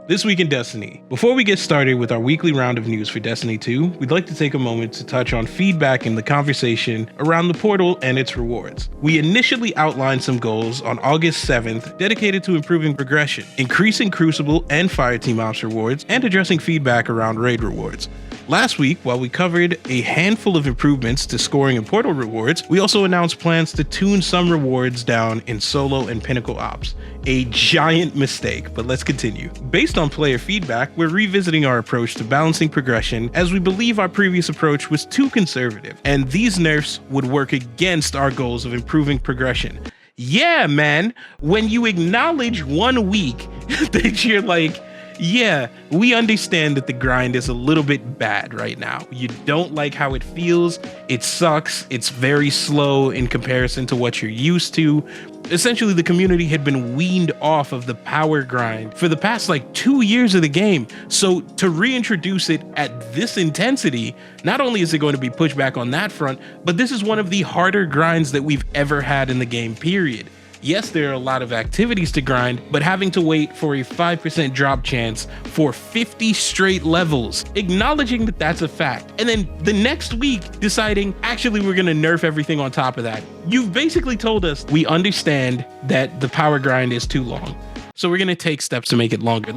This week in Destiny. Before we get started with our weekly round of news for Destiny 2, we'd like to take a moment to touch on feedback in the conversation around the portal and its rewards. We initially outlined some goals on August 7th dedicated to improving progression, increasing Crucible and Fireteam Ops rewards, and addressing feedback around raid rewards. Last week, while we covered a handful of improvements to scoring and portal rewards, we also announced plans to tune some rewards down in solo and pinnacle ops. A giant mistake, but let's continue. Based on player feedback, we're revisiting our approach to balancing progression as we believe our previous approach was too conservative, and these nerfs would work against our goals of improving progression. Yeah, man, when you acknowledge 1 week that you're like, yeah, we understand that the grind is a little bit bad right now. You don't like how it feels. It sucks. It's very slow in comparison to what you're used to. Essentially, the community had been weaned off of the power grind for the past 2 years of the game. So to reintroduce it at this intensity, not only is it going to be pushed back on that front, but this is one of the harder grinds that we've ever had in the game, period. Yes, there are a lot of activities to grind, but having to wait for a 5% drop chance for 50 straight levels, acknowledging that that's a fact, and then the next week deciding, actually, we're gonna nerf everything on top of that. You've basically told us we understand that the power grind is too long, so we're gonna take steps to make it longer.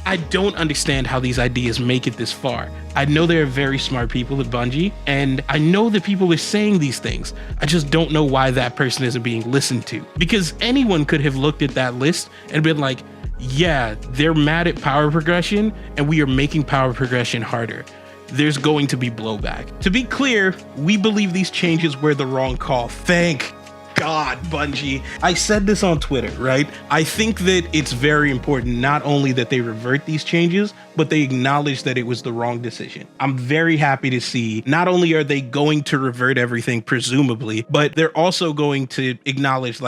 I don't understand how these ideas make it this far. I know there are very smart people at Bungie, and I know that people are saying these things. I just don't know why that person isn't being listened to. Because anyone could have looked at that list and been like, yeah, they're mad at power progression, and we are making power progression harder. There's going to be blowback. To be clear, we believe these changes were the wrong call. Thank God, Bungie. I said this on Twitter, right? I think that it's very important not only that they revert these changes, but they acknowledge that it was the wrong decision. I'm very happy to see not only are they going to revert everything, presumably, but they're also going to acknowledge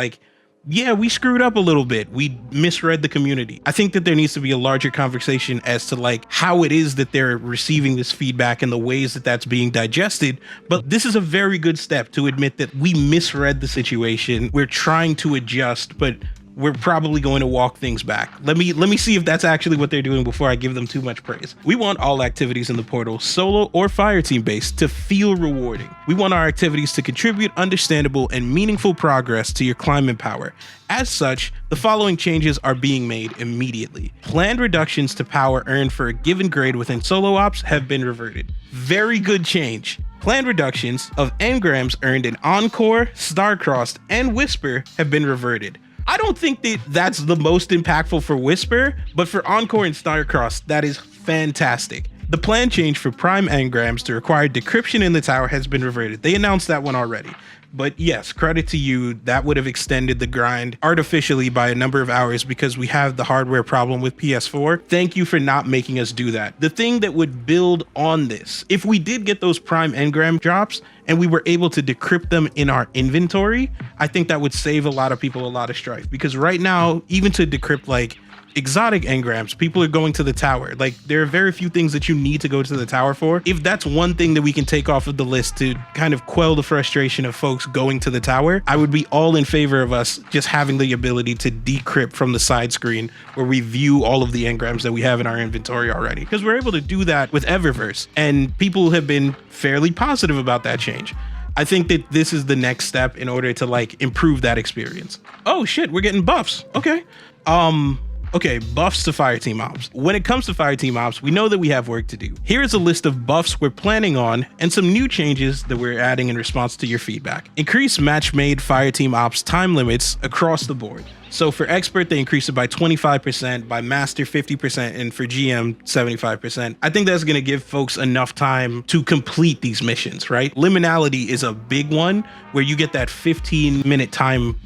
yeah, we screwed up a little bit. We misread the community. I think that there needs to be a larger conversation as to how it is that they're receiving this feedback and the ways that that's being digested. But this is a very good step to admit that we misread the situation. We're trying to adjust, but we're probably going to walk things back. Let me see if that's actually what they're doing before I give them too much praise. We want all activities in the portal, solo or fireteam based, to feel rewarding. We want our activities to contribute understandable and meaningful progress to your climb and power. As such, the following changes are being made immediately. Planned reductions to power earned for a given grade within solo ops have been reverted. Very good change. Planned reductions of engrams earned in Encore, Starcrossed, and Whisper have been reverted. I don't think that that's the most impactful for Whisper, but for Encore and Starcrossed, that is fantastic. The plan change for Prime engrams to require decryption in the tower has been reverted. They announced that one already. But yes, credit to you, that would have extended the grind artificially by a number of hours because we have the hardware problem with PS4. Thank you for not making us do that. The thing that would build on this, if we did get those Prime engram drops and we were able to decrypt them in our inventory, I think that would save a lot of people a lot of strife. Because right now, even to decrypt exotic engrams, people are going to the tower. There are very few things that you need to go to the tower for. If that's one thing that we can take off of the list to kind of quell the frustration of folks going to the tower, I would be all in favor of us just having the ability to decrypt from the side screen where we view all of the engrams that we have in our inventory already. Because we're able to do that with Eververse, and people have been fairly positive about that change. I think that this is the next step in order to improve that experience. Oh shit, we're getting buffs. Okay, buffs to Fireteam Ops. When it comes to Fireteam Ops, we know that we have work to do. Here is a list of buffs we're planning on and some new changes that we're adding in response to your feedback. Increase match-made Fireteam Ops time limits across the board. So for Expert, they increase it by 25%, by Master 50%, and for GM 75%. I think that's gonna give folks enough time to complete these missions, right? Liminality is a big one where you get that 15-minute time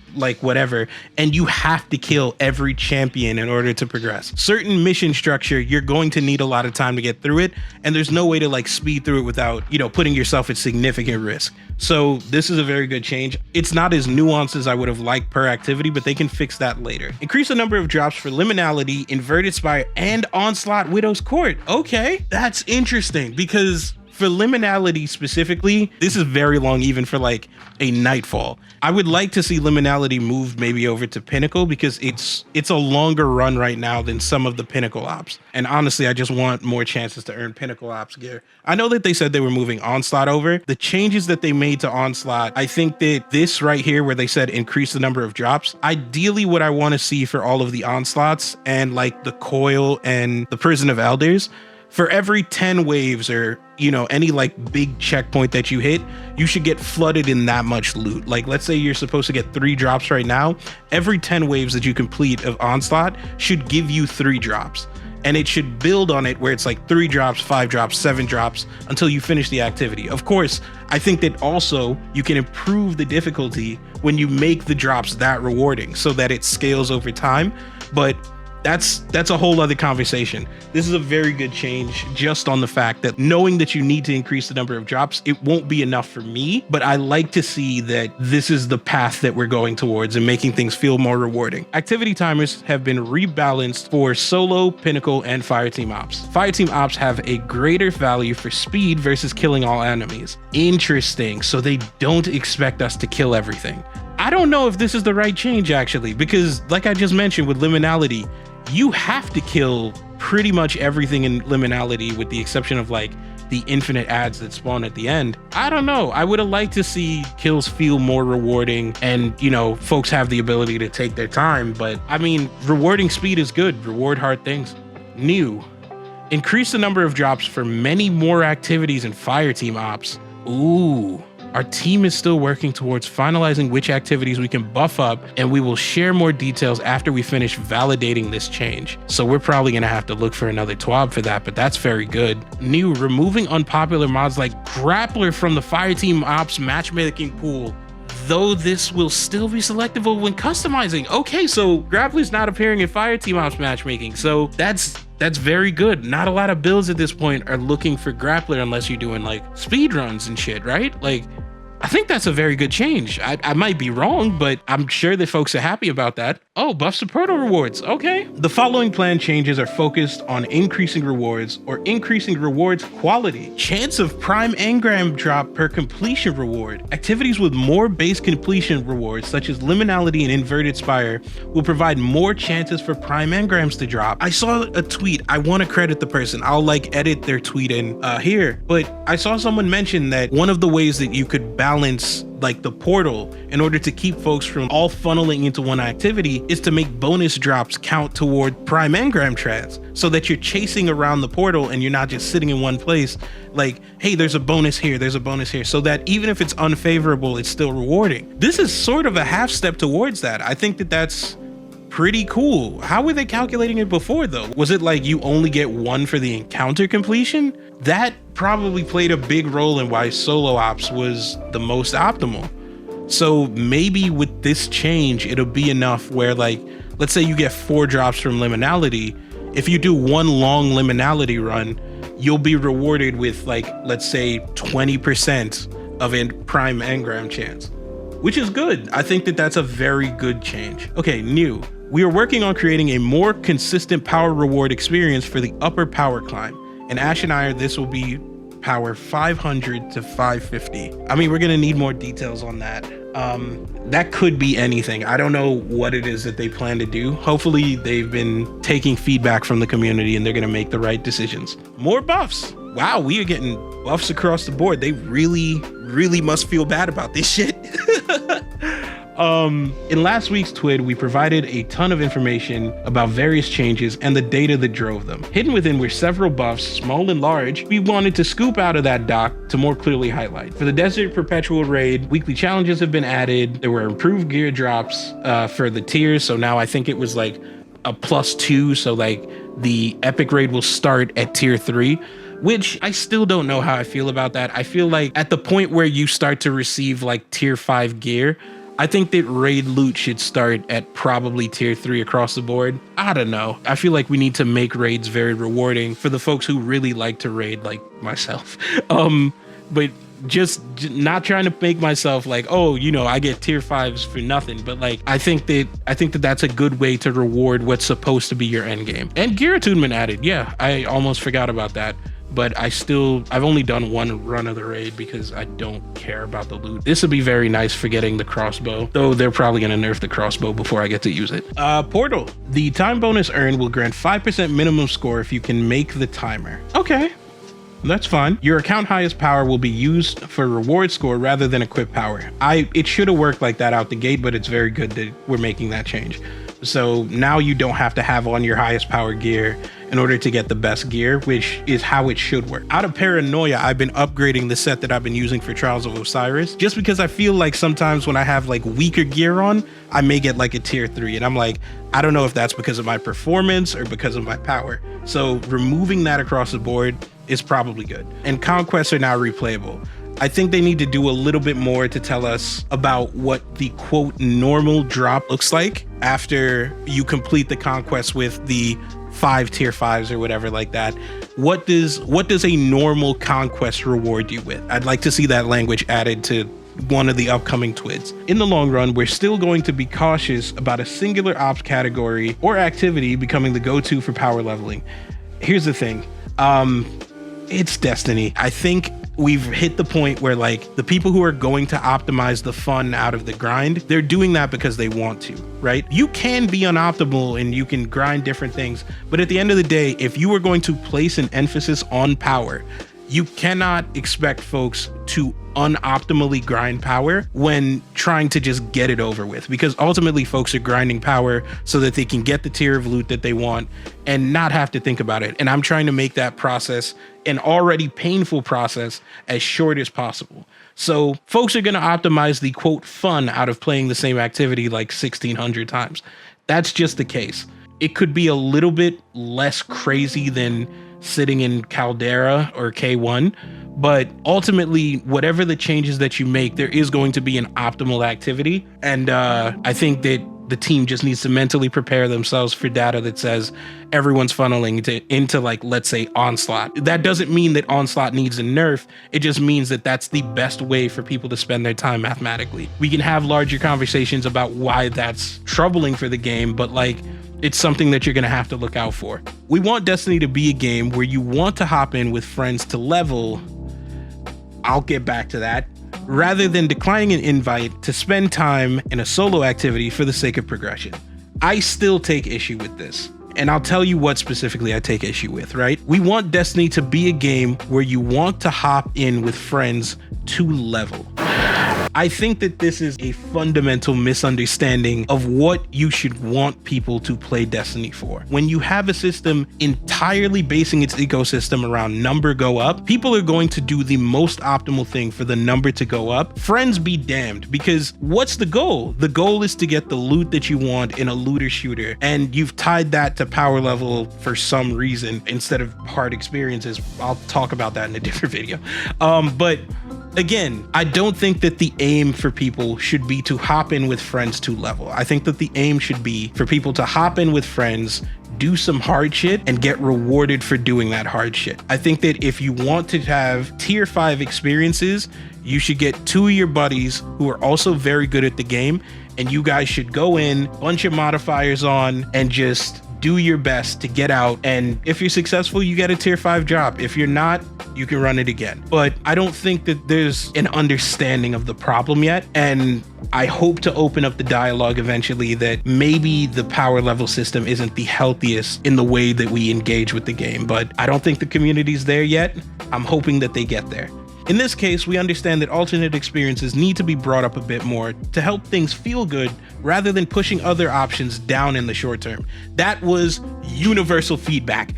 whatever, and you have to kill every champion in order to progress. Certain mission structure, you're going to need a lot of time to get through it, and there's no way to speed through it without, putting yourself at significant risk. So this is a very good change. It's not as nuanced as I would have liked per activity, but they can fix that later. Increase the number of drops for Liminality, Inverted Spire, and Onslaught Widow's Court. Okay, that's interesting because For liminality specifically, this is very long even for like a Nightfall. I would like to see liminality moved maybe over to Pinnacle because it's a longer run right now than some of the Pinnacle ops. And honestly, I just want more chances to earn Pinnacle ops gear. I know that they said they were moving Onslaught over. The changes that they made to Onslaught, I think that this right here where they said increase the number of drops, ideally what I want to see for all of the Onslaughts and like the Coil and the Prison of Elders, for every 10 waves or, you know, any like big checkpoint that you hit, you should get flooded in that much loot. Like, let's say you're supposed to get 3 drops right now. Every 10 waves that you complete of Onslaught should give you 3 drops. And it should build on it where it's like 3 drops, 5 drops, 7 drops until you finish the activity. Of course, I think that also you can improve the difficulty when you make the drops that rewarding so that it scales over time. But that's a whole other conversation. This is a very good change just on the fact that knowing that you need to increase the number of drops, it won't be enough for me, but I like to see that this is the path that we're going towards and making things feel more rewarding. Activity timers have been rebalanced for solo, Pinnacle, and Fireteam ops. Fireteam ops have a greater value for speed versus killing all enemies. Interesting, so they don't expect us to kill everything. I don't know if this is the right change actually, because like I just mentioned with liminality, you have to kill pretty much everything in liminality with the exception of like the infinite ads that spawn at the end. I don't know. I would have liked to see kills feel more rewarding and, you know, folks have the ability to take their time. But I mean, rewarding speed is good. Reward hard things. New. Increase the number of drops for many more activities in Fireteam ops. Ooh. Our team is still working towards finalizing which activities we can buff up, and we will share more details after we finish validating this change. So we're probably gonna have to look for another TWID for that, but that's very good. New, removing unpopular mods like Grappler from the Fireteam Ops matchmaking pool, though this will still be selectable when customizing. Okay, so Grappler's not appearing in Fireteam Ops matchmaking, so that's very good. Not a lot of builds at this point are looking for Grappler unless you're doing like speed runs and shit, right? Like, I think that's a very good change. I might be wrong, but I'm sure that folks are happy about that. Oh, buffs to proto rewards, okay. The following plan changes are focused on increasing rewards or increasing rewards quality. Chance of prime engram drop per completion reward. Activities with more base completion rewards, such as liminality and inverted spire, will provide more chances for prime engrams to drop. I saw a tweet, I want to credit the person, I'll like edit their tweet in here, but I saw someone mention that one of the ways that you could balance like the portal in order to keep folks from all funneling into one activity is to make bonus drops count toward prime engram trans, so that you're chasing around the portal and you're not just sitting in one place like, hey, there's a bonus here, there's a bonus here, so that even if it's unfavorable, it's still rewarding. This is sort of a half step towards that. I think that that's pretty cool. How were they calculating it before though? Was it like you only get 1 for the encounter completion? That probably played a big role in why solo ops was the most optimal. So maybe with this change, it'll be enough where like, let's say you get 4 drops from liminality. If you do 1 long liminality run, you'll be rewarded with like, let's say 20% of a prime engram chance, which is good. I think that that's a very good change. Okay, new. We are working on creating a more consistent power reward experience for the upper power climb. In Ashenire, this will be power 500 to 550. I mean, we're gonna need more details on that. That could be anything. I don't know what it is that they plan to do. Hopefully they've been taking feedback from the community and they're gonna make the right decisions. More buffs. Wow, we are getting buffs across the board. They really must feel bad about this shit. In last week's TWID, we provided a ton of information about various changes and the data that drove them. Hidden within were several buffs, small and large, we wanted to scoop out of that doc to more clearly highlight. For the Desert Perpetual Raid, weekly challenges have been added. There were improved gear drops for the tiers, so now I think it was like a +2, so like the Epic Raid will start at tier 3. Which I still don't know how I feel about that. I feel like at the point where you start to receive like tier 5 gear, I think that raid loot should start at probably tier 3 across the board. I don't know. I feel like we need to make raids very rewarding for the folks who really like to raid, like myself. But just not trying to make myself like, oh, you know, I get tier 5s for nothing. But like, I think that that's a good way to reward what's supposed to be your end game. And gear attunement added. Yeah, I almost forgot about that. but I've only done one run of the raid because I don't care about the loot. This would be very nice for getting the crossbow, though they're probably going to nerf the crossbow before I get to use it. Portal. The time bonus earned will grant 5% minimum score if you can make the timer. Okay. That's fine. Your account highest power will be used for reward score rather than equip power. It should have worked like that out the gate, but it's very good that we're making that change. So now you don't have to have on your highest power gear in order to get the best gear, which is how it should work. Out of paranoia, I've been upgrading the set that I've been using for Trials of Osiris, just because I feel like sometimes when I have like weaker gear on, I may get like a tier 3, and I'm like, I don't know if that's because of my performance or because of my power. So removing that across the board is probably good. And conquests are now replayable. I think they need to do a little bit more to tell us about what the quote normal drop looks like after you complete the conquest with the 5 tier 5s or whatever like that. What does a normal conquest reward you with? I'd like to see that language added to one of the upcoming TWIDs. In the long run, we're still going to be cautious about a singular ops category or activity becoming the go-to for power leveling. Here's the thing. It's Destiny. I think we've hit the point where like the people who are going to optimize the fun out of the grind, they're doing that because they want to, right? You can be unoptimal and you can grind different things, but at the end of the day, if you are going to place an emphasis on power, you cannot expect folks to unoptimally grind power when trying to just get it over with, because ultimately folks are grinding power so that they can get the tier of loot that they want and not have to think about it. And I'm trying to make that process, an already painful process, as short as possible. So folks are going to optimize the quote fun out of playing the same activity like 1,600 times. That's just the case. It could be a little bit less crazy than sitting in Caldera or K1, but ultimately whatever the changes that you make, there is going to be an optimal activity. And I think that the team just needs to mentally prepare themselves for data that says everyone's funneling into like, let's say, Onslaught. That doesn't mean that Onslaught needs a nerf. It just means that that's the best way for people to spend their time mathematically. We can have larger conversations about why that's troubling for the game, but like, it's something that you're going to have to look out for. We want Destiny to be a game where you want to hop in with friends to level. I'll get back to that. Rather than declining an invite to spend time in a solo activity for the sake of progression. I still take issue with this. And I'll tell you what specifically I take issue with, right? We want Destiny to be a game where you want to hop in with friends to level. I think that this is a fundamental misunderstanding of what you should want people to play Destiny for. When you have a system entirely basing its ecosystem around number go up, people are going to do the most optimal thing for the number to go up. Friends be damned, because what's the goal? The goal is to get the loot that you want in a looter shooter, and you've tied that to power level for some reason instead of hard experiences. I'll talk about that in a different video. But again, I don't think that the aim for people should be to hop in with friends to level. I think that the aim should be for people to hop in with friends, do some hard shit, and get rewarded for doing that hard shit. I think that if you want to have tier 5 experiences, you should get 2 of your buddies who are also very good at the game, and you guys should go in, bunch of modifiers on, and just do your best to get out. And if you're successful, you get a tier 5 job. If you're not, you can run it again. But I don't think that there's an understanding of the problem yet. And I hope to open up the dialogue eventually that maybe the power level system isn't the healthiest in the way that we engage with the game. But I don't think the community's there yet. I'm hoping that they get there. In this case, we understand that alternate experiences need to be brought up a bit more to help things feel good rather than pushing other options down in the short term. That was universal feedback.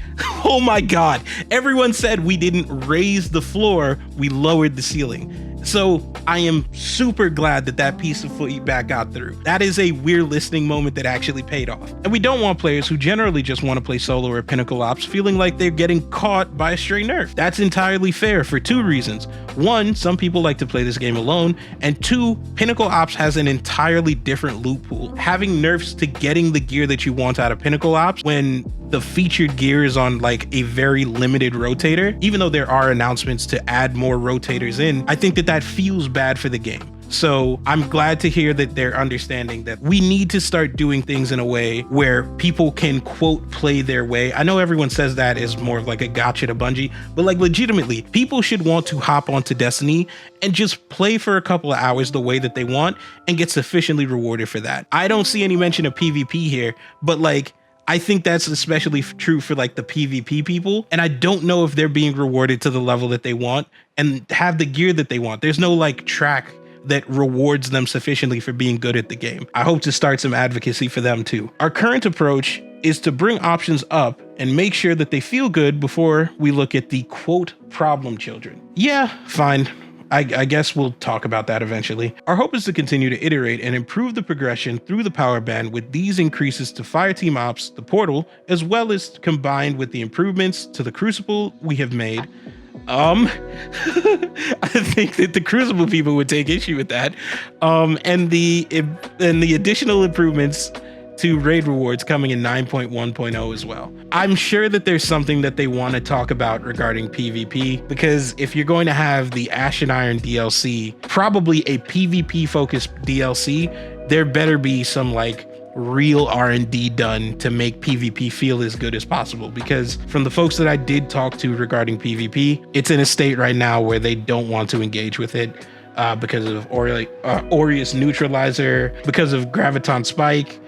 Oh my God. Everyone said we didn't raise the floor, we lowered the ceiling. So I am super glad that that piece of feedback got through. That is a weird listening moment that actually paid off. And we don't want players who generally just want to play solo or pinnacle ops feeling like they're getting caught by a stray nerf. That's entirely fair for 2 reasons. 1, some people like to play this game alone, and 2, pinnacle ops has an entirely different loot pool. Having nerfs to getting the gear that you want out of pinnacle ops when the featured gear is on like a very limited rotator, even though there are announcements to add more rotators in, I think that that feels bad for the game. So I'm glad to hear that they're understanding that we need to start doing things in a way where people can, quote, play their way. I know everyone says that is more of like a gotcha to Bungie, but like legitimately, people should want to hop onto Destiny and just play for a couple of hours the way that they want and get sufficiently rewarded for that. I don't see any mention of PvP here, but like, I think that's especially true for like the PvP people. And I don't know if they're being rewarded to the level that they want and have the gear that they want. There's no like track that rewards them sufficiently for being good at the game. I hope to start some advocacy for them too. Our current approach is to bring options up and make sure that they feel good before we look at the quote problem children. Yeah, fine. I guess we'll talk about that eventually. Our hope is to continue to iterate and improve the progression through the power band with these increases to Fireteam Ops, the Portal, as well as combined with the improvements to the Crucible we have made. I think that the Crucible people would take issue with that. And the additional improvements to raid rewards coming in 9.1.0 as well. I'm sure that there's something that they want to talk about regarding PvP, because if you're going to have the Ash and Iron DLC, probably a PvP focused DLC, there better be some like real R&D done to make PvP feel as good as possible, because from the folks that I did talk to regarding PvP, it's in a state right now where they don't want to engage with it because of Aureus Neutralizer, because of Graviton Spike.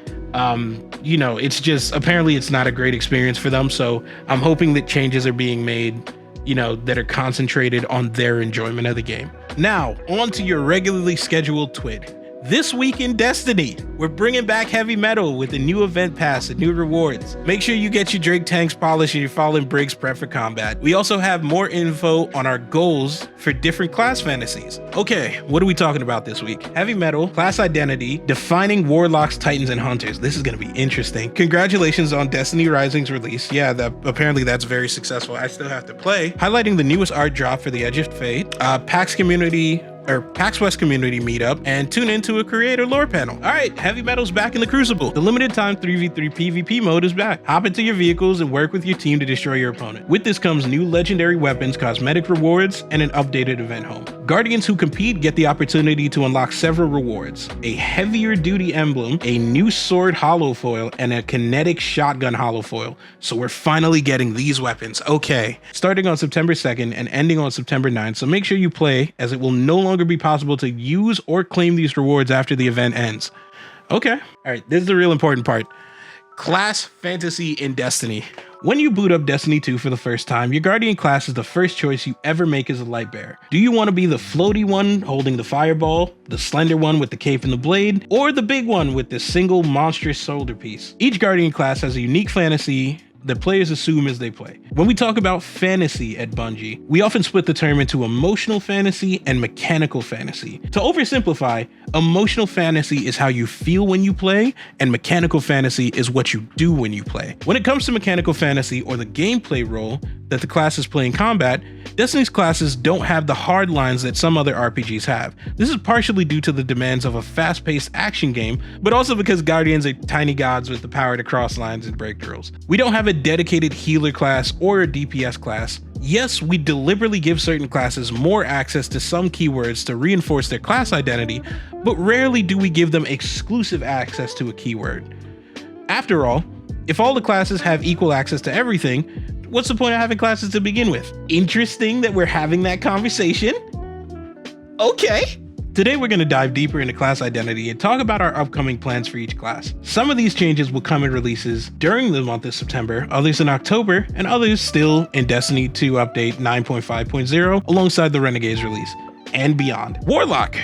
You know, it's just, apparently it's not a great experience for them. So I'm hoping that changes are being made, you know, that are concentrated on their enjoyment of the game. Now, on to your regularly scheduled TWID. This week in Destiny, we're bringing back heavy metal with a new event pass and new rewards. Make sure you get your Drake tanks polished and your Fallen Briggs prep for combat. We also have more info on our goals for different class fantasies. Okay, what are we talking about this week? Heavy metal, class identity, defining Warlocks, Titans, and Hunters. This is going to be interesting. Congratulations on Destiny Rising's release. Yeah, apparently that's very successful. I still have to play. Highlighting the newest art drop for the Edge of Fate, PAX West community meetup, and tune into a creator lore panel. All right, heavy metal's back in the Crucible. The limited time 3v3 PvP mode is back. Hop into your vehicles and work with your team to destroy your opponent. With this comes new legendary weapons, cosmetic rewards, and an updated event home. Guardians who compete get the opportunity to unlock several rewards: a heavier duty emblem, a new sword hollow foil, and a kinetic shotgun hollow foil. So we're finally getting these weapons. Okay, starting on September 2nd and ending on September 9th. So make sure you play, as it will no longer be possible to use or claim these rewards after the event ends. Okay, all right, this is the real important part. Class fantasy in Destiny. When you boot up Destiny 2 for the first time, your Guardian class is the first choice you ever make as a light bearer. Do you want to be the floaty one holding the fireball, the slender one with the cape and the blade, or the big one with the single monstrous shoulder piece? Each Guardian class has a unique fantasy that players assume as they play. When we talk about fantasy at Bungie, we often split the term into emotional fantasy and mechanical fantasy. To oversimplify, emotional fantasy is how you feel when you play, and mechanical fantasy is what you do when you play. When it comes to mechanical fantasy, or the gameplay role that the classes play in combat, Destiny's classes don't have the hard lines that some other RPGs have. This is partially due to the demands of a fast-paced action game, but also because Guardians are tiny gods with the power to cross lines and break drills. We don't have a dedicated healer class or a DPS class. Yes, we deliberately give certain classes more access to some keywords to reinforce their class identity, but rarely do we give them exclusive access to a keyword. After all, if all the classes have equal access to everything, what's the point of having classes to begin with? Interesting that we're having that conversation. Okay. Today we're going to dive deeper into class identity and talk about our upcoming plans for each class. Some of these changes will come in releases during the month of September, others in October, and others still in Destiny 2 Update 9.5.0 alongside the Renegades release and beyond. Warlock.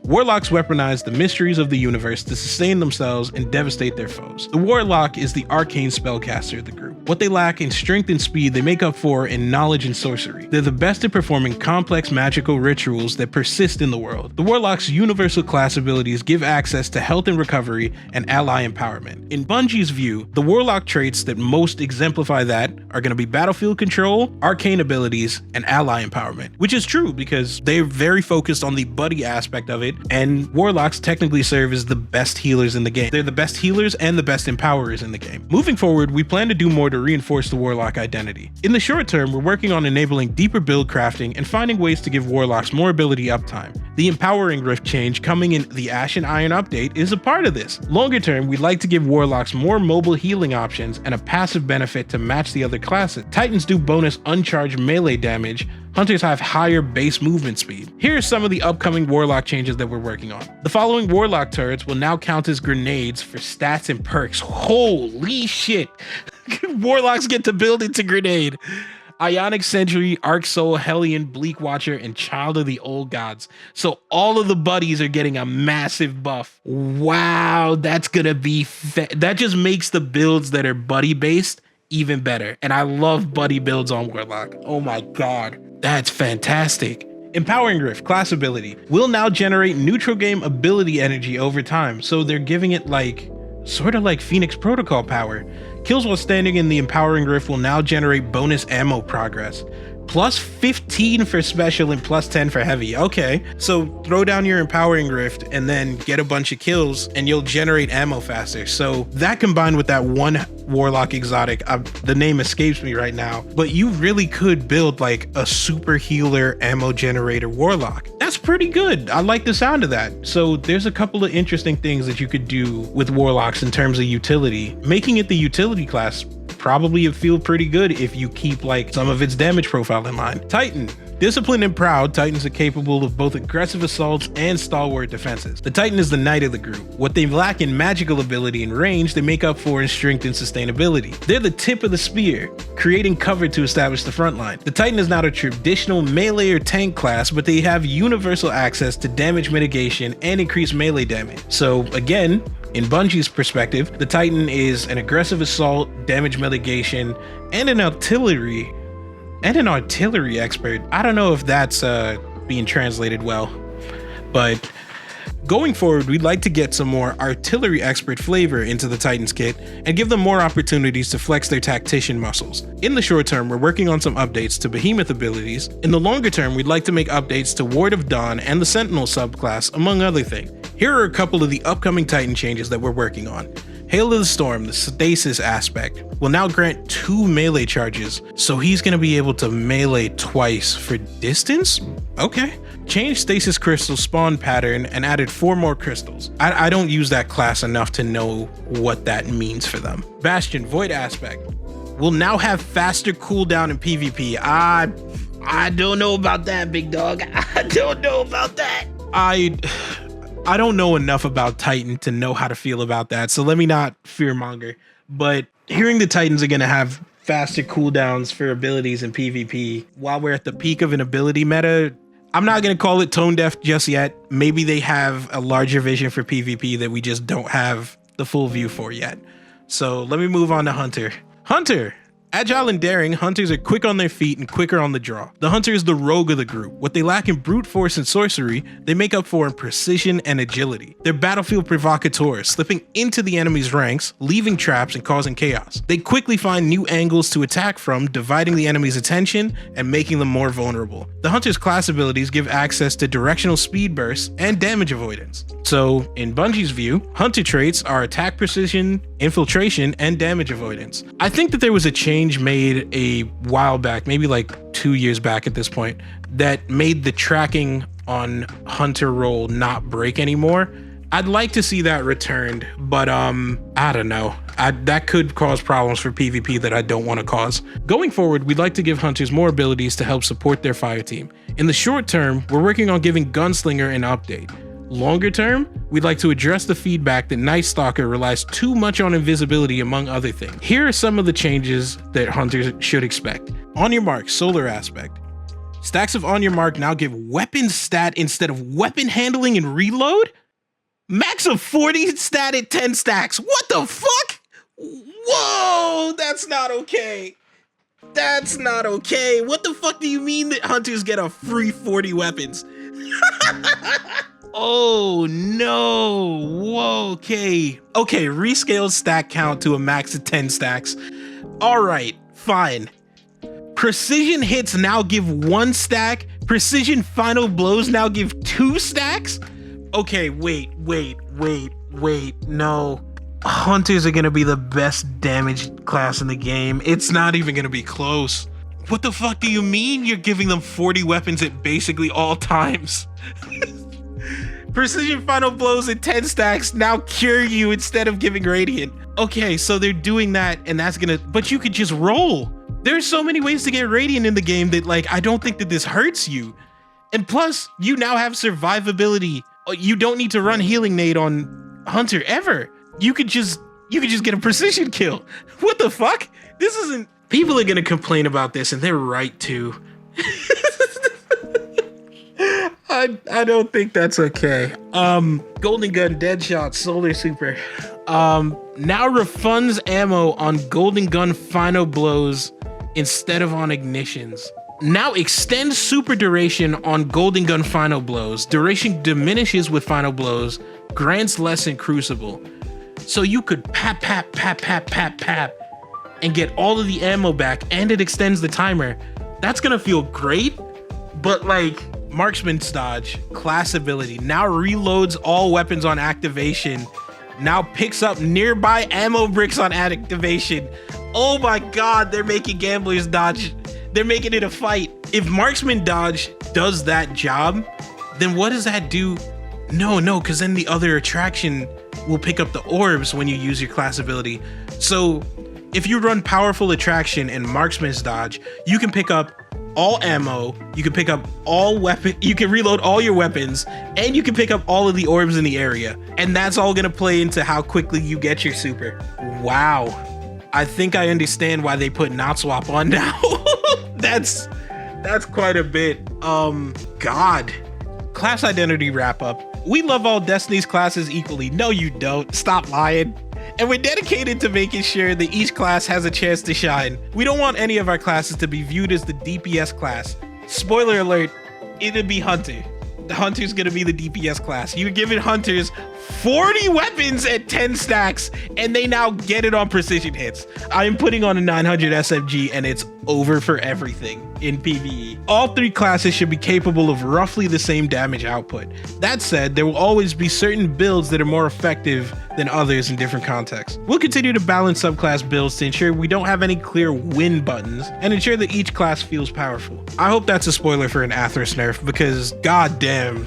Warlocks weaponize the mysteries of the universe to sustain themselves and devastate their foes. The Warlock is the arcane spellcaster of the group. What they lack in strength and speed, they make up for in knowledge and sorcery. They're the best at performing complex magical rituals that persist in the world. The Warlock's universal class abilities give access to health and recovery and ally empowerment. In Bungie's view, the Warlock traits that most exemplify that are going to be battlefield control, arcane abilities, and ally empowerment, which is true because they're very focused on the buddy aspect of it and Warlocks technically serve as the best healers in the game. They're the best healers and the best empowerers in the game. Moving forward, we plan to do more to reinforce the Warlock identity. In the short term, we're working on enabling deeper build crafting and finding ways to give Warlocks more ability uptime. The Empowering Rift change coming in the Ashen Iron update is a part of this. Longer term, we'd like to give Warlocks more mobile healing options and a passive benefit to match the other classes. Titans do bonus uncharged melee damage. Hunters have higher base movement speed. Here are some of the upcoming Warlock changes that we're working on. The following Warlock turrets will now count as grenades for stats and perks. Holy shit! Warlocks get to build into grenade. Ionic Sentry, Arc Soul, Hellion, Bleak Watcher, and Child of the Old Gods. So all of the buddies are getting a massive buff. Wow, that's gonna be that just makes the builds that are buddy based even better. And I love buddy builds on Warlock. Oh my god, that's fantastic. Empowering Rift class ability will now generate neutral game ability energy over time. So they're giving it like sort of like Phoenix Protocol power. Kills while standing in the Empowering Rift will now generate bonus ammo progress. Plus 15 for special and plus 10 for heavy. Okay, so throw down your Empowering Rift and then get a bunch of kills and you'll generate ammo faster. So that combined with that one Warlock exotic, the name escapes me right now, but you really could build like a super healer ammo generator Warlock. That's pretty good. I like the sound of that. So there's a couple of interesting things that you could do with Warlocks in terms of utility. Making it the utility class probably feel pretty good if you keep like some of its damage profile in mind. Titan. Disciplined and proud, Titans are capable of both aggressive assaults and stalwart defenses. The Titan is the knight of the group. What they lack in magical ability and range, they make up for in strength and sustainability. They're the tip of the spear, creating cover to establish the front line. The Titan is not a traditional melee or tank class, but they have universal access to damage mitigation and increased melee damage. So again, in Bungie's perspective, the Titan is an aggressive assault, damage mitigation, and an artillery expert. I don't know if that's being translated well, but going forward, we'd like to get some more artillery expert flavor into the Titans kit and give them more opportunities to flex their tactician muscles. In the short term, we're working on some updates to Behemoth abilities. In the longer term, we'd like to make updates to Ward of Dawn and the Sentinel subclass, among other things. Here are a couple of the upcoming Titan changes that we're working on. Hail of the Storm, the stasis aspect, will now grant 2 melee charges, so he's going to be able to melee twice for distance? Okay. Changed stasis crystal spawn pattern and added 4 more crystals. I don't use that class enough to know what that means for them. Bastion Void aspect will now have faster cooldown in PvP. I don't know about that, big dog. I don't know about that. I don't know enough about Titan to know how to feel about that, so let me not fearmonger. But hearing the Titans are going to have faster cooldowns for abilities in PvP while we're at the peak of an ability meta, I'm not going to call it tone deaf just yet. Maybe they have a larger vision for PvP that we just don't have the full view for yet. So let me move on to Hunter. Hunter! Agile and daring, hunters are quick on their feet and quicker on the draw. The hunter is the rogue of the group. What they lack in brute force and sorcery, they make up for in precision and agility. They're battlefield provocateurs, slipping into the enemy's ranks, leaving traps and causing chaos. They quickly find new angles to attack from, dividing the enemy's attention and making them more vulnerable. The hunter's class abilities give access to directional speed bursts and damage avoidance. So, in Bungie's view, hunter traits are attack precision, infiltration, and damage avoidance. I think that there was a change made a while back, maybe like 2 years back at this point, that made the tracking on hunter roll not break anymore. I'd like to see that returned, but I don't know. That could cause problems for PvP that I don't want to cause. Going forward, we'd like to give hunters more abilities to help support their fire team. In the short term, we're working on giving Gunslinger an update. Longer term, we'd like to address the feedback that Night Stalker relies too much on invisibility, among other things. Here are some of the changes that hunters should expect. On your mark, solar aspect. Stacks of on your mark now give weapon stat instead of weapon handling and reload? Max of 40 stat at 10 stacks. What the fuck? Whoa, that's not okay. That's not okay. What the fuck do you mean that hunters get a free 40 weapons? Oh no, whoa, okay. Okay, rescale stack count to a max of 10 stacks. All right, fine. Precision hits now give 1 stack. Precision final blows now give 2 stacks. Okay, wait. No. Hunters are gonna be the best damage class in the game. It's not even gonna be close. What the fuck do you mean you're giving them 40 weapons at basically all times? Precision final blows at 10 stacks now cure you instead of giving radiant. Okay, so they're doing that and that's gonna, but you could just roll. There's so many ways to get radiant in the game that like, I don't think that this hurts you. And plus, you now have survivability. You don't need to run healing nade on Hunter ever. You could just get a precision kill. What the fuck? This isn't, people are gonna complain about this and they're right to. I don't think that's okay. Golden Gun, Deadshot, Solar Super. Now refunds ammo on Golden Gun final blows instead of on ignitions. Now extend super duration on Golden Gun final blows. Duration diminishes with final blows, grants less in Crucible. So you could pap, and get all of the ammo back, and it extends the timer. That's gonna feel great, but like, Marksman's Dodge, class ability, now reloads all weapons on activation, now picks up nearby ammo bricks on activation. Oh my god, they're making Gambler's Dodge, they're making it a fight. If Marksman Dodge does that job, then what does that do? No, because then the other attraction will pick up the orbs when you use your class ability. So if you run Powerful Attraction and Marksman's Dodge, you can pick up all ammo, you can pick up all weapon, you can reload all your weapons, and you can pick up all of the orbs in the area. And that's all gonna play into how quickly you get your super. Wow. I think I understand why they put Not Swap on now. That's quite a bit. God. Class identity wrap up. We love all Destiny's classes equally. No, you don't. Stop lying. And we're dedicated to making sure that each class has a chance to shine. We don't want any of our classes to be viewed as the DPS class. Spoiler alert, it'll be Hunter. The Hunter's gonna be the DPS class. You're giving Hunters 40 weapons at 10 stacks, and they now get it on precision hits. I am putting on a 900 SMG, and it's over for everything in PvE. All three classes should be capable of roughly the same damage output. That said, there will always be certain builds that are more effective than others in different contexts. We'll continue to balance subclass builds to ensure we don't have any clear win buttons and ensure that each class feels powerful. I hope that's a spoiler for an Athros nerf, because goddamn,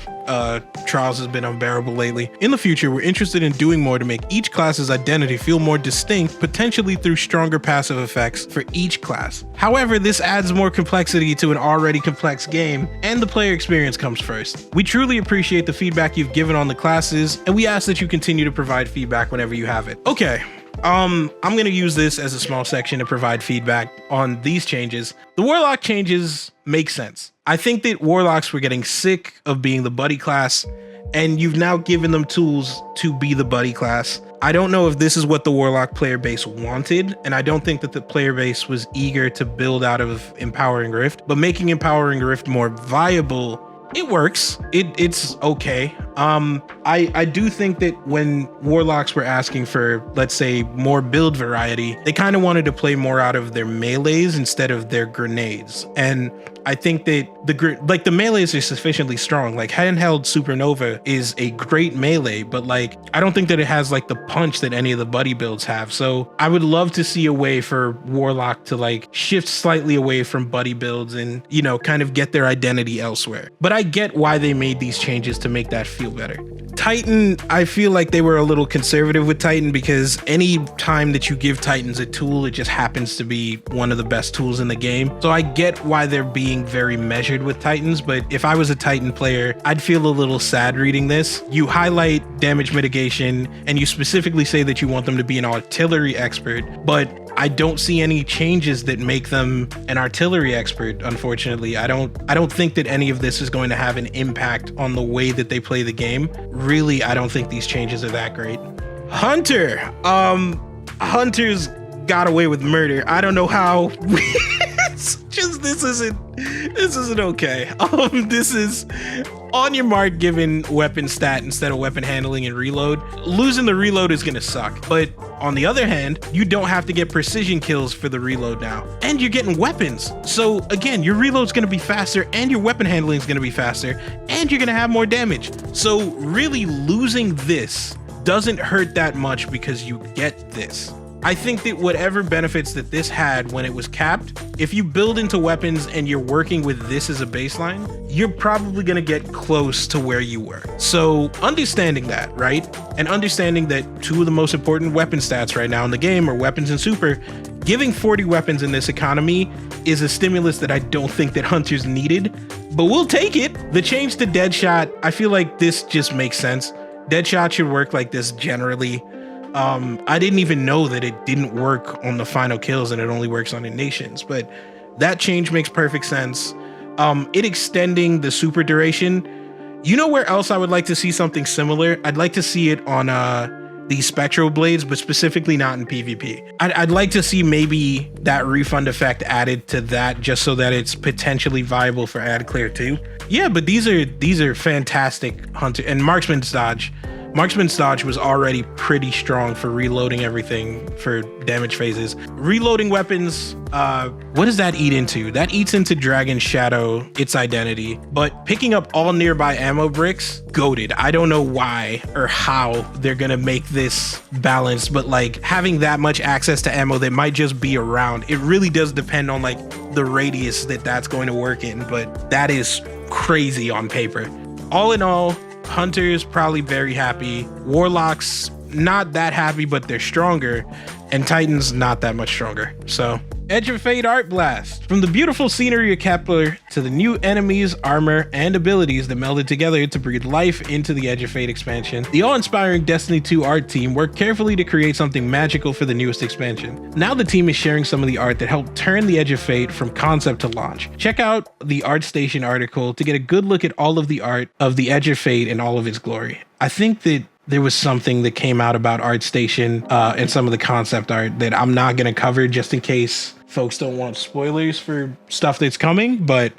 Trials has been unbearable lately. In the future, we're interested in doing more to make each class's identity feel more distinct, potentially through stronger passive effects for each class. However, this adds more complexity to an already complex game, and the player experience comes first. We truly appreciate the feedback you've given on the classes, and we ask that you continue to provide feedback whenever you have it. Okay. I'm gonna use this as a small section to provide feedback on these changes. The Warlock changes make sense. I think that Warlocks were getting sick of being the buddy class, and you've now given them tools to be the buddy class. I don't know if this is what the Warlock player base wanted, and I don't think that the player base was eager to build out of Empowering Rift, but making Empowering Rift more viable, it works. It's okay. I do think that when Warlocks were asking for, let's say, more build variety, they kind of wanted to play more out of their melees instead of their grenades. And I think that the melees are sufficiently strong. Like handheld Supernova is a great melee, but like I don't think that it has like the punch that any of the buddy builds have. So I would love to see a way for Warlock to like shift slightly away from buddy builds and, you know, kind of get their identity elsewhere. But I get why they made these changes to make that feel better. Titan, I feel like they were a little conservative with Titan, because any time that you give Titans a tool, it just happens to be one of the best tools in the game. So I get why they're being very measured with Titans, but if I was a Titan player, I'd feel a little sad reading this. You highlight damage mitigation and you specifically say that you want them to be an artillery expert, but I don't see any changes that make them an artillery expert, unfortunately. I don't think that any of this is going to have an impact on the way that they play the game. Really, I don't think these changes are that great. Hunter. Hunter's got away with murder. I don't know how. It's just this this isn't okay. This is on your mark, given weapon stat instead of weapon handling and reload. Losing the reload is gonna suck. But on the other hand, you don't have to get precision kills for the reload now. And you're getting weapons. So again, your reload's gonna be faster and your weapon handling is gonna be faster and you're gonna have more damage. So really losing this doesn't hurt that much because you get this. I think that whatever benefits that this had when it was capped, if you build into weapons and you're working with this as a baseline, you're probably gonna get close to where you were. So understanding that, right? And understanding that two of the most important weapon stats right now in the game are weapons and super, giving 40 weapons in this economy is a stimulus that I don't think that hunters needed, but we'll take it. The change to Deadshot, I feel like this just makes sense. Deadshot should work like this generally. I didn't even know that it didn't work on the final kills and it only works on the nations, but that change makes perfect sense. It extending the super duration. You know where else I would like to see something similar? I'd like to see it on these spectral blades, but specifically not in PvP. I'd like to see maybe that refund effect added to that just so that it's potentially viable for ad clear too. Yeah, but these are fantastic hunter and marksman's dodge. Marksman's dodge was already pretty strong for reloading everything for damage phases. Reloading weapons, what does that eat into? That eats into Dragon Shadow, its identity, but picking up all nearby ammo bricks, goated. I don't know why or how they're gonna make this balanced, but like having that much access to ammo that might just be around, it really does depend on like the radius that that's going to work in, but that is crazy on paper. All in all, Hunters probably very happy. Warlocks not that happy, but they're stronger. And Titans not that much stronger. So Edge of Fate Art Blast. From the beautiful scenery of Kepler to the new enemies, armor, and abilities that melded together to breathe life into the Edge of Fate expansion, the awe-inspiring Destiny 2 art team worked carefully to create something magical for the newest expansion. Now the team is sharing some of the art that helped turn the Edge of Fate from concept to launch. Check out the ArtStation article to get a good look at all of the art of the Edge of Fate in all of its glory. I think that there was something that came out about ArtStation and some of the concept art that I'm not going to cover just in case folks don't want spoilers for stuff that's coming, but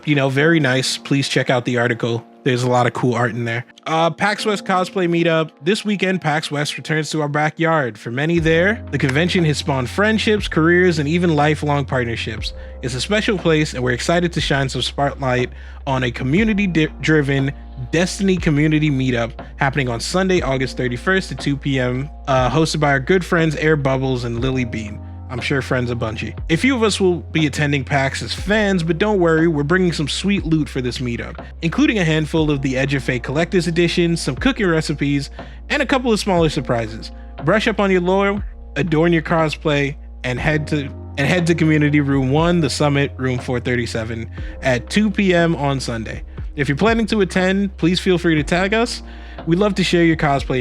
you know, very nice. Please check out the article. There's a lot of cool art in there. PAX West cosplay meetup. This weekend, PAX West returns to our backyard. For many there, the convention has spawned friendships, careers, and even lifelong partnerships. It's a special place, and we're excited to shine some spotlight on a community-driven Destiny community meetup happening on Sunday, August 31st at 2 p.m. Hosted by our good friends Air Bubbles and Lily Bean. I'm sure friends of Bungie. A few of us will be attending PAX as fans, but don't worry, we're bringing some sweet loot for this meetup, including a handful of the Edge of Fate Collector's Edition, some cooking recipes, and a couple of smaller surprises. Brush up on your lore, adorn your cosplay, and head to Community Room 1, the Summit, Room 437, at 2 p.m. on Sunday. If you're planning to attend, please feel free to tag us. We'd love to share your cosplay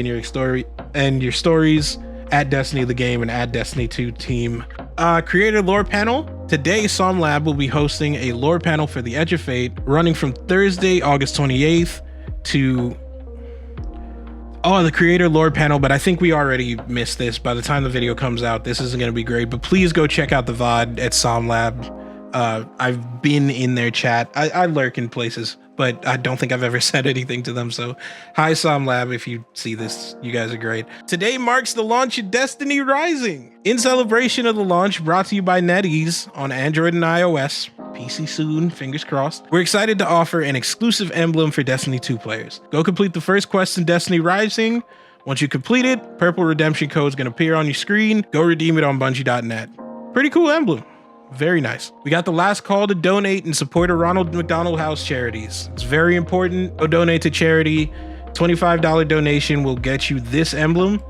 and your stories at Destiny the Game and at Destiny 2 team. Creator lore panel. Today, Som Lab will be hosting a lore panel for the Edge of Fate, running from Thursday, August 28th to the creator lore panel, but I think we already missed this. By the time the video comes out, this isn't going to be great, but please go check out the VOD at Som Lab. I've been in their chat. I lurk in places, but I don't think I've ever said anything to them. So hi, Som Lab. If you see this, you guys are great. Today marks the launch of Destiny Rising. In celebration of the launch, brought to you by NetEase on Android and iOS, PC soon, fingers crossed, we're excited to offer an exclusive emblem for Destiny 2 players. Go complete the first quest in Destiny Rising. Once you complete it, purple redemption code is going to appear on your screen. Go redeem it on Bungie.net. Pretty cool emblem. Very nice. We got the last call to donate and support a Ronald McDonald House charities. It's very important. Go donate to charity. $25 donation will get you this emblem.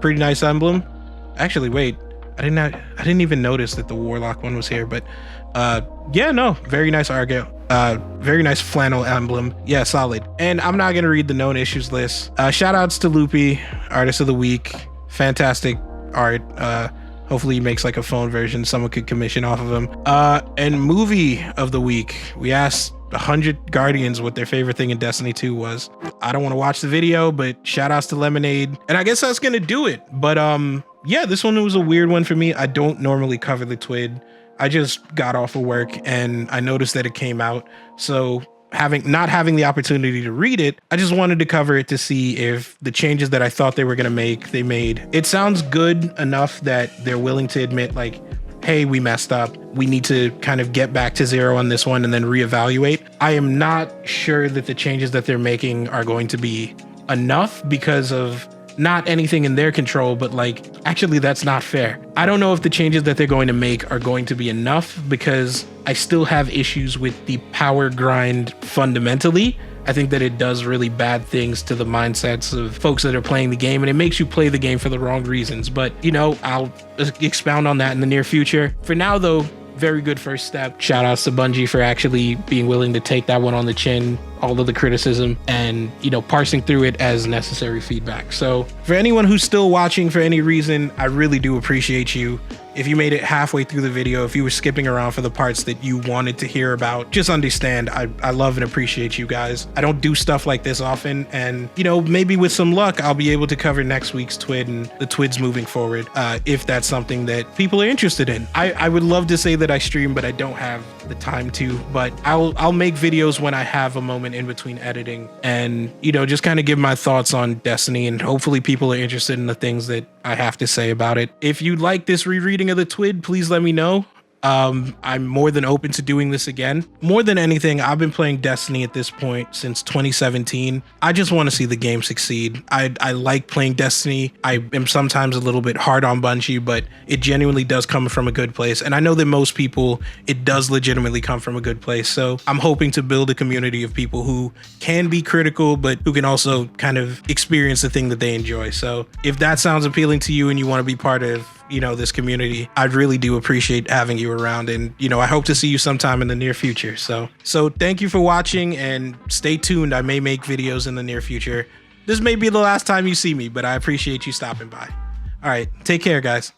Pretty nice emblem. Actually, wait. I didn't even notice that the Warlock one was here, but yeah, no, very nice Argyle. Very nice flannel emblem. Yeah, solid. And I'm not gonna read the known issues list. Shout outs to Loopy, Artist of the Week. Fantastic art. Hopefully he makes like a phone version someone could commission off of him. And movie of the week. We asked 100 Guardians what their favorite thing in Destiny 2 was. I don't want to watch the video, but shout outs to Lemonade. And I guess that's gonna do it. But yeah, this one was a weird one for me. I don't normally cover the TWID, I just got off of work and I noticed that it came out. So not having the opportunity to read it, I just wanted to cover it to see if the changes that I thought they were going to make, they made. It sounds good enough that they're willing to admit, like, hey, we messed up. We need to kind of get back to zero on this one and then reevaluate. I am not sure that the changes that they're making are going to be enough because of not anything in their control, but like, actually, that's not fair. I don't know if the changes that they're going to make are going to be enough because I still have issues with the power grind fundamentally. I think that it does really bad things to the mindsets of folks that are playing the game, and it makes you play the game for the wrong reasons. But, you know, I'll expound on that in the near future. For now, though, very good first step. Shout outs to Bungie for actually being willing to take that one on the chin, all of the criticism, and, you know, parsing through it as necessary feedback. So for anyone who's still watching for any reason, I really do appreciate you. If you made it halfway through the video, if you were skipping around for the parts that you wanted to hear about, just understand, I love and appreciate you guys. I don't do stuff like this often, and, you know, maybe with some luck, I'll be able to cover next week's TWID and the TWIDs moving forward, if that's something that people are interested in. I would love to say that I stream, but I don't have the time to, but I'll make videos when I have a moment in between editing and, you know, just kind of give my thoughts on Destiny, and hopefully people are interested in the things that I have to say about it. If you like this rereading of the TWID, please let me know. I'm more than open to doing this again. More than anything, I've been playing Destiny at this point since 2017. I just want to see the game succeed. I like playing Destiny. I am sometimes a little bit hard on Bungie, but it genuinely does come from a good place. And I know that most people, it does legitimately come from a good place. So I'm hoping to build a community of people who can be critical, but who can also kind of experience the thing that they enjoy. So if that sounds appealing to you and you want to be part of, you know, this community, I really do appreciate having you around, and, you know, I hope to see you sometime in the near future. So thank you for watching, and stay tuned. I may make videos in the near future. This may be the last time you see me, but I appreciate you stopping by. All right, take care, guys.